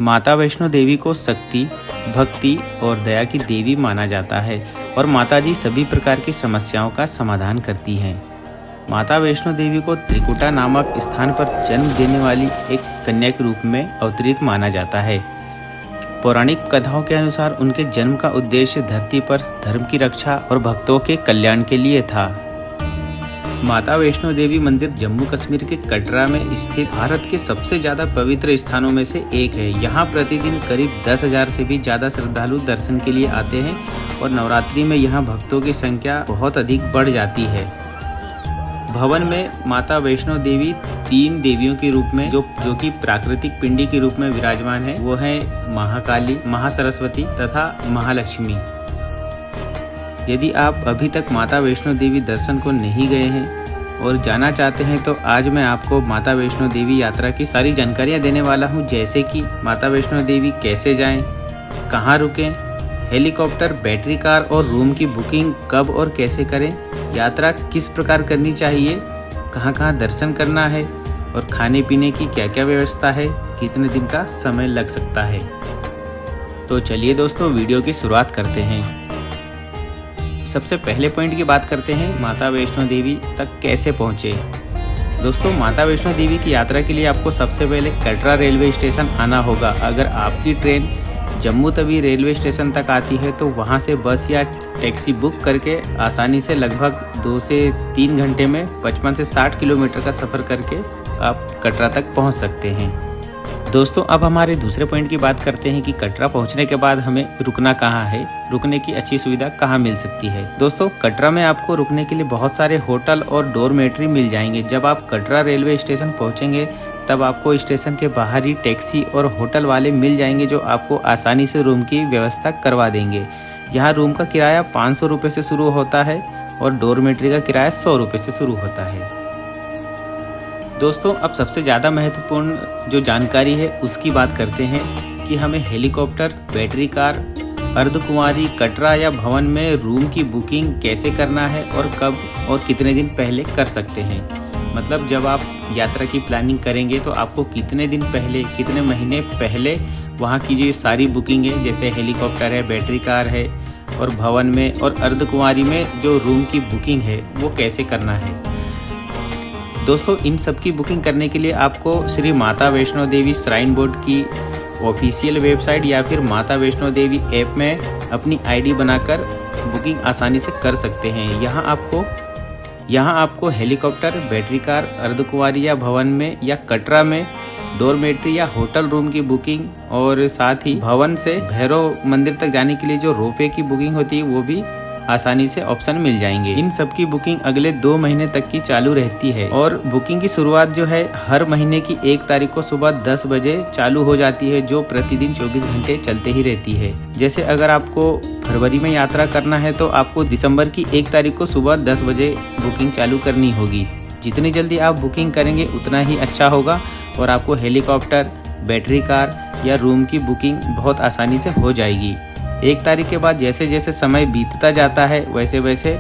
माता वैष्णो देवी को शक्ति, भक्ति और दया की देवी माना जाता है और माता जी सभी प्रकार की समस्याओं का समाधान करती हैं। माता वैष्णो देवी को त्रिकुटा नामक स्थान पर जन्म देने वाली एक कन्या के रूप में अवतरित माना जाता है। पौराणिक कथाओं के अनुसार उनके जन्म का उद्देश्य धरती पर धर्म की रक्षा और भक्तों के कल्याण के लिए था। माता वैष्णो देवी मंदिर जम्मू कश्मीर के कटरा में स्थित भारत के सबसे ज्यादा पवित्र स्थानों में से एक है। यहाँ प्रतिदिन करीब 10,000 से भी ज्यादा श्रद्धालु दर्शन के लिए आते हैं और नवरात्रि में यहाँ भक्तों की संख्या बहुत अधिक बढ़ जाती है। भवन में माता वैष्णो देवी 3 देवियों के रूप में जो कि प्राकृतिक पिंडी के रूप में विराजमान है, वो है महाकाली, महासरस्वती तथा महालक्ष्मी। यदि आप अभी तक माता वैष्णो देवी दर्शन को नहीं गए हैं और जाना चाहते हैं तो आज मैं आपको माता वैष्णो देवी यात्रा की सारी जानकारियां देने वाला हूं, जैसे कि माता वैष्णो देवी कैसे जाएं, कहां रुकें, हेलीकॉप्टर, बैटरी कार और रूम की बुकिंग कब और कैसे करें, यात्रा किस प्रकार करनी चाहिए, कहां दर्शन करना है और खाने पीने की क्या क्या व्यवस्था है, कितने दिन का समय लग सकता है। तो चलिए दोस्तों, वीडियो की शुरुआत करते हैं। सबसे पहले पॉइंट की बात करते हैं, माता वैष्णो देवी तक कैसे पहुँचे। दोस्तों, माता वैष्णो देवी की यात्रा के लिए आपको सबसे पहले कटरा रेलवे स्टेशन आना होगा। अगर आपकी train Jammu Tawi railway station तक आती है तो वहां से बस या टैक्सी बुक करके आसानी से लगभग 2 से 3 घंटे में 55 से 60 किलोमीटर का सफ़र करके आप कटरा तक पहुंच सकते हैं। दोस्तों, अब हमारे दूसरे पॉइंट की बात करते हैं कि कटरा पहुंचने के बाद हमें रुकना कहाँ है, रुकने की अच्छी सुविधा कहाँ मिल सकती है। दोस्तों, कटरा में आपको रुकने के लिए बहुत सारे होटल और डोरमेट्री मिल जाएंगे। जब आप कटरा रेलवे स्टेशन पहुंचेंगे तब आपको स्टेशन के बाहर ही टैक्सी और होटल वाले मिल जाएंगे जो आपको आसानी से रूम की व्यवस्था करवा देंगे। यहाँ रूम का किराया 500 रुपये से शुरू होता है और डोरमेट्री का किराया 100 रुपये से शुरू होता है। दोस्तों, अब सबसे ज़्यादा महत्वपूर्ण जो जानकारी है उसकी बात करते हैं कि हमें helicopter, battery car, Ardhkuwari, Katra या भवन में रूम की बुकिंग कैसे करना है और कब और कितने दिन पहले कर सकते हैं। मतलब जब आप यात्रा की प्लानिंग करेंगे तो आपको कितने दिन पहले, कितने महीने पहले वहाँ की जो सारी बुकिंग है, जैसे हेलीकॉप्टर है, बैटरी कार है और भवन में और अर्धकुंवारी में जो रूम की बुकिंग है वो कैसे करना है। दोस्तों, इन सब की बुकिंग करने के लिए आपको श्री माता वैष्णो देवी श्राइन बोर्ड की ऑफिशियल वेबसाइट या फिर माता वैष्णो देवी ऐप में अपनी आईडी बनाकर बुकिंग आसानी से कर सकते हैं। यहाँ आपको हेलीकॉप्टर, बैटरी कार, अर्धकुंवारी या भवन में या कटरा में डोरमेट्री या होटल रूम की बुकिंग और साथ ही भवन से भैरव मंदिर तक जाने के लिए जो रोपवे की बुकिंग होती है वो भी आसानी से ऑप्शन मिल जाएंगे। इन सब की बुकिंग अगले 2 महीने तक की चालू रहती है और बुकिंग की शुरुआत जो है हर महीने की 1 तारीख को सुबह 10 बजे चालू हो जाती है, जो प्रतिदिन 24 घंटे चलते ही रहती है। जैसे अगर आपको फरवरी में यात्रा करना है तो आपको दिसंबर की 1 तारीख को सुबह 10 बजे बुकिंग चालू करनी होगी। जितनी जल्दी आप बुकिंग करेंगे उतना ही अच्छा होगा और आपको हेलीकॉप्टर, बैटरी कार या रूम की बुकिंग बहुत आसानी से हो जाएगी। 1 तारीख के बाद जैसे जैसे समय बीतता जाता है वैसे वैसे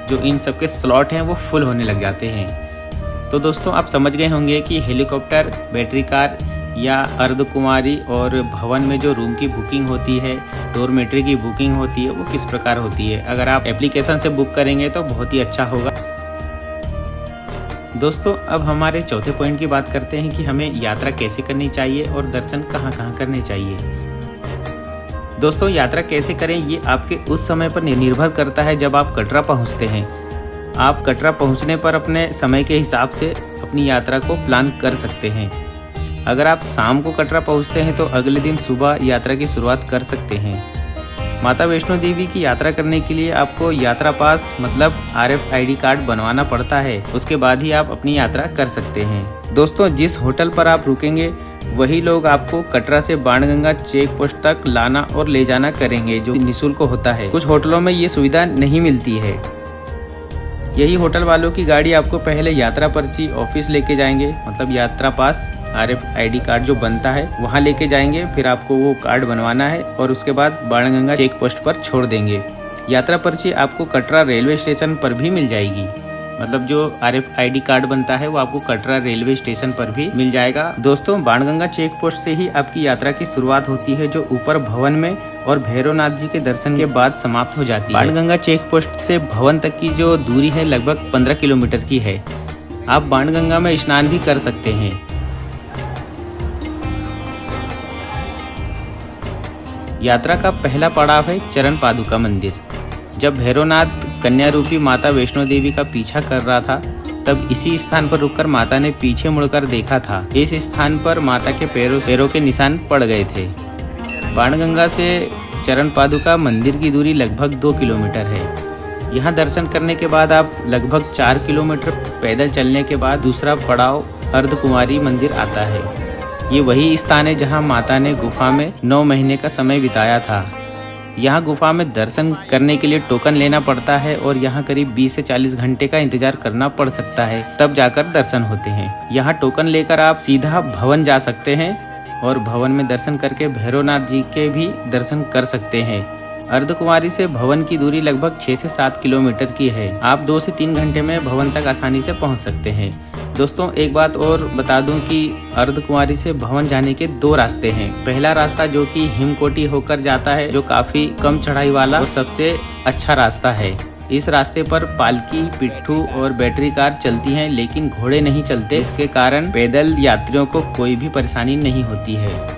जो इन सब के स्लॉट हैं वो फुल होने लग जाते हैं। तो दोस्तों, आप समझ गए होंगे कि हेलीकॉप्टर, बैटरी कार या अर्धकुंवारी और भवन में जो रूम की बुकिंग होती है, डोरमेट्री की बुकिंग होती है, वो किस प्रकार होती है। अगर आप एप्लीकेशन से बुक करेंगे तो बहुत ही अच्छा होगा। दोस्तों, अब हमारे चौथे पॉइंट की बात करते हैं कि हमें यात्रा कैसे करनी चाहिए और दर्शन कहाँ करने चाहिए। दोस्तों, यात्रा कैसे करें ये आपके उस समय पर निर्भर करता है जब आप कटरा पहुंचते हैं। आप कटरा पहुंचने पर अपने समय के हिसाब से अपनी यात्रा को प्लान कर सकते हैं। अगर आप शाम को कटरा पहुंचते हैं तो अगले दिन सुबह यात्रा की शुरुआत कर सकते हैं। माता वैष्णो देवी की यात्रा करने के लिए आपको यात्रा पास मतलब RFID कार्ड बनवाना पड़ता है, उसके बाद ही आप अपनी यात्रा कर सकते हैं। दोस्तों, जिस होटल पर आप रुकेंगे वही लोग आपको कटरा से बाणगंगा चेक पोस्ट तक लाना और ले जाना करेंगे, जो निःशुल्क होता है। कुछ होटलों में ये सुविधा नहीं मिलती है। यही होटल वालों की गाड़ी आपको पहले यात्रा पर्ची ऑफिस लेके जाएंगे, मतलब यात्रा पास RFID कार्ड जो बनता है वहाँ लेके जाएंगे। फिर आपको वो कार्ड बनवाना है और उसके बाद बाणगंगा चेक पोस्ट पर छोड़ देंगे। यात्रा पर्ची आपको कटरा रेलवे स्टेशन पर भी मिल जाएगी। मतलब जो RFID कार्ड बनता है वो आपको कटरा रेलवे स्टेशन पर भी मिल जाएगा। दोस्तों बाणगंगा चेक पोस्ट से ही आपकी यात्रा की शुरुआत होती है, जो ऊपर भवन में और भैरवनाथ जी के दर्शन के बाद समाप्त हो जाती है। बाणगंगा चेक पोस्ट से भवन तक की जो दूरी है लगभग 15 किलोमीटर की है। आप बाणगंगा में स्नान भी कर सकते हैं। यात्रा का पहला पड़ाव है चरण पादुका मंदिर। जब भैरवनाथ कन्या रूपी माता वैष्णो देवी का पीछा कर रहा था, तब इसी स्थान पर रुककर माता ने पीछे मुड़कर देखा था। इस स्थान पर माता के पैरों के निशान पड़ गए थे। बाणगंगा से चरण पादुका मंदिर की दूरी लगभग 2 किलोमीटर है। यहाँ दर्शन करने के बाद आप लगभग 4 किलोमीटर पैदल चलने के बाद दूसरा पड़ाव अर्धकुमारी मंदिर आता है। ये वही स्थान है जहाँ माता ने गुफा में 9 महीने का समय बिताया था। यहाँ गुफा में दर्शन करने के लिए टोकन लेना पड़ता है और यहाँ करीब 20 से 40 घंटे का इंतजार करना पड़ सकता है, तब जाकर दर्शन होते हैं। यहाँ टोकन लेकर आप सीधा भवन जा सकते हैं और भवन में दर्शन करके भैरवनाथ जी के भी दर्शन कर सकते हैं। अर्धकुमारी से भवन की दूरी लगभग 6 से 7 किलोमीटर की है। आप 2 से 3 घंटे में भवन तक आसानी से पहुँच सकते हैं। दोस्तों एक बात और बता दूं कि अर्धकुमारी से भवन जाने के 2 रास्ते हैं। पहला रास्ता जो कि हिमकोटी होकर जाता है, जो काफी कम चढ़ाई वाला, वो सबसे अच्छा रास्ता है। इस रास्ते पर पालकी, पिट्ठू और बैटरी कार चलती हैं, लेकिन घोड़े नहीं चलते। इसके कारण पैदल यात्रियों को कोई भी परेशानी नहीं होती है।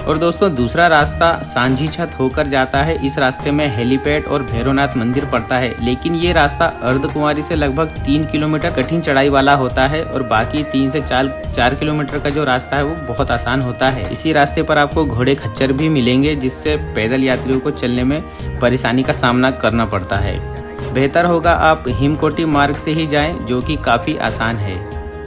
और दोस्तों दूसरा रास्ता सांझी छत होकर जाता है। इस रास्ते में हेलीपैड और भैरवनाथ मंदिर पड़ता है, लेकिन ये रास्ता अर्धकुमारी से लगभग 3 किलोमीटर कठिन चढ़ाई वाला होता है और बाकी 3 से 4 किलोमीटर का जो रास्ता है वो बहुत आसान होता है। इसी रास्ते पर आपको घोड़े खच्चर भी मिलेंगे, जिससे पैदल यात्रियों को चलने में परेशानी का सामना करना पड़ता है। बेहतर होगा आप हिमकोटी मार्ग से ही जाएं, जो कि काफी आसान है।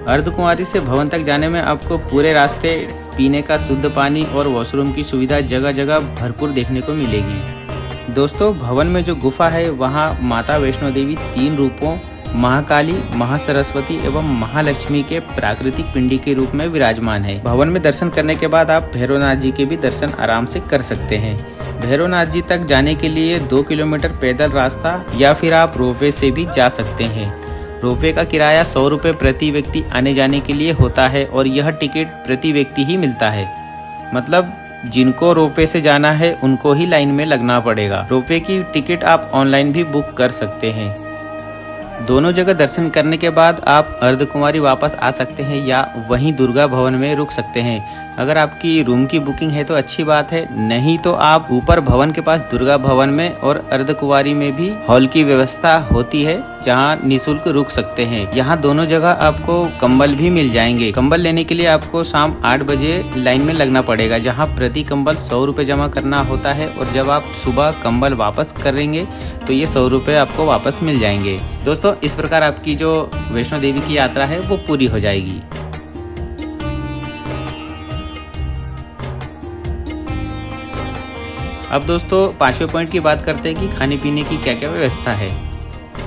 अर्धकुमारी से भवन तक जाने में आपको पूरे रास्ते पीने का शुद्ध पानी और वॉशरूम की सुविधा जगह जगह भरपूर देखने को मिलेगी। दोस्तों भवन में जो गुफा है वहाँ माता वैष्णो देवी 3 रूपों महाकाली, महासरस्वती एवं महालक्ष्मी के प्राकृतिक पिंडी के रूप में विराजमान है। भवन में दर्शन करने के बाद आप भैरवनाथ जी के भी दर्शन आराम से कर सकते हैं। भैरवनाथ जी तक जाने के लिए 2 किलोमीटर पैदल रास्ता या फिर आप रोपवे से भी जा सकते हैं। रोपवे का किराया 100 रुपये प्रति व्यक्ति आने जाने के लिए होता है और यह टिकट प्रति व्यक्ति ही मिलता है। मतलब जिनको रोपवे से जाना है उनको ही लाइन में लगना पड़ेगा। रोपवे की टिकट आप ऑनलाइन भी बुक कर सकते हैं। दोनों जगह दर्शन करने के बाद आप अर्धकुमारी वापस आ सकते हैं या वहीं दुर्गा भवन में रुक सकते हैं। अगर आपकी रूम की बुकिंग है तो अच्छी बात है, नहीं तो आप ऊपर भवन के पास दुर्गा भवन में और अर्धकुमारी में भी हॉल की व्यवस्था होती है, जहां निःशुल्क रुक सकते हैं। यहाँ दोनों जगह आपको कंबल भी मिल जाएंगे। कंबल लेने के लिए आपको शाम 8 बजे लाइन में लगना पड़ेगा, जहाँ प्रति कंबल 100 रुपये जमा करना होता है और जब आप सुबह कंबल वापस करेंगे तो ये 100 रुपये आपको वापस मिल जाएंगे। दोस्तों इस प्रकार आपकी जो वैष्णो देवी की यात्रा है वो पूरी हो जाएगी। अब दोस्तों 5वें पॉइंट की बात करते हैं कि खाने पीने की क्या क्या व्यवस्था है।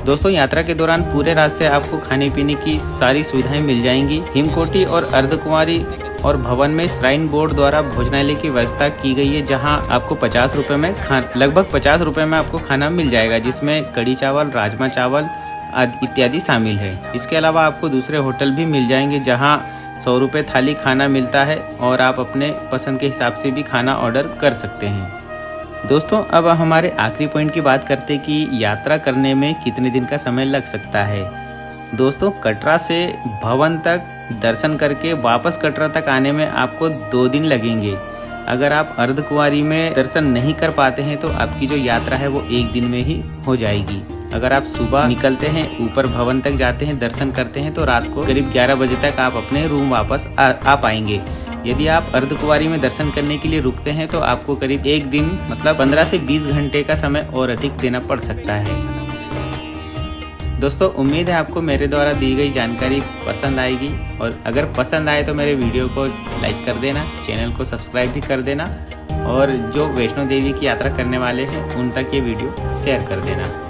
दोस्तों यात्रा के दौरान पूरे रास्ते आपको खाने पीने की सारी सुविधाएं मिल जाएंगी। हिमकोटी और अर्धकुमारी और भवन में श्राइन बोर्ड द्वारा भोजनालय की व्यवस्था की गई है, जहां आपको 50 रुपये में लगभग 50 रुपये में आपको खाना मिल जाएगा, जिसमें कड़ी चावल, राजमा चावल इत्यादि शामिल है। इसके अलावा आपको दूसरे होटल भी मिल जाएंगे, जहां 100 रुपये थाली खाना मिलता है और आप अपने पसंद के हिसाब से भी खाना ऑर्डर कर सकते हैं। दोस्तों अब हमारे आखिरी पॉइंट की बात करते हैं कि यात्रा करने में कितने दिन का समय लग सकता है। दोस्तों कटरा से भवन तक दर्शन करके वापस कटरा तक आने में आपको 2 दिन लगेंगे। अगर आप अर्धकुमारी में दर्शन नहीं कर पाते हैं तो आपकी जो यात्रा है वो 1 दिन में ही हो जाएगी। अगर आप सुबह निकलते हैं, ऊपर भवन तक जाते हैं, दर्शन करते हैं तो रात को करीब 11 बजे तक आप अपने रूम वापस आ पाएंगे। यदि आप अर्धकुमारी में दर्शन करने के लिए रुकते हैं तो आपको करीब 1 दिन मतलब 15 से 20 घंटे का समय और अधिक देना पड़ सकता है। दोस्तों उम्मीद है आपको मेरे द्वारा दी गई जानकारी पसंद आएगी, और अगर पसंद आए तो मेरे वीडियो को लाइक कर देना, चैनल को सब्सक्राइब भी कर देना, और जो वैष्णो देवी की यात्रा करने वाले हैं उन तक ये वीडियो शेयर कर देना।